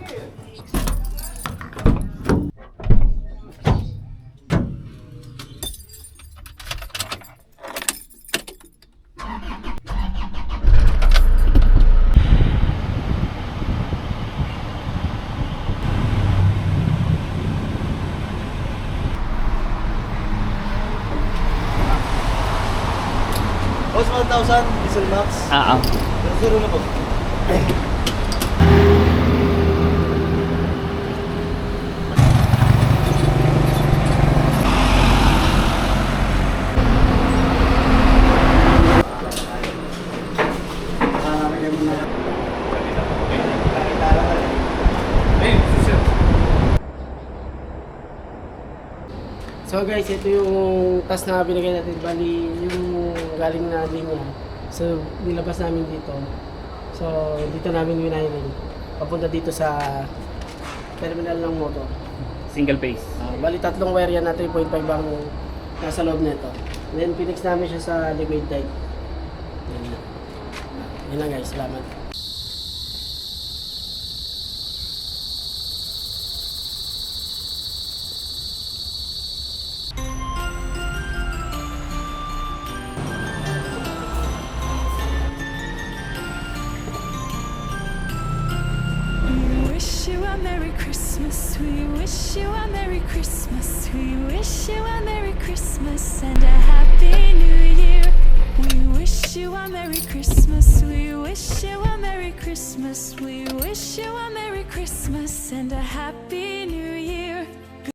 Boss, 1,000 diesel max. Zero na po. So guys, ito yung task na binigay natin. Bali, yung galing na linya. So, nilabas namin dito. So, dito namin winahiring. Papunta dito sa terminal ng motor. Single phase. Bali, tatlong wire yan na 3.5 ang nasa loob nito. Then, pinix namin siya sa liquid type. Yan lang guys, salamat. Merry Christmas, we wish you a Merry Christmas, we wish you a Merry Christmas and a Happy New Year. We wish you a Merry Christmas, we wish you a Merry Christmas, we wish you a Merry Christmas and a Happy New Year.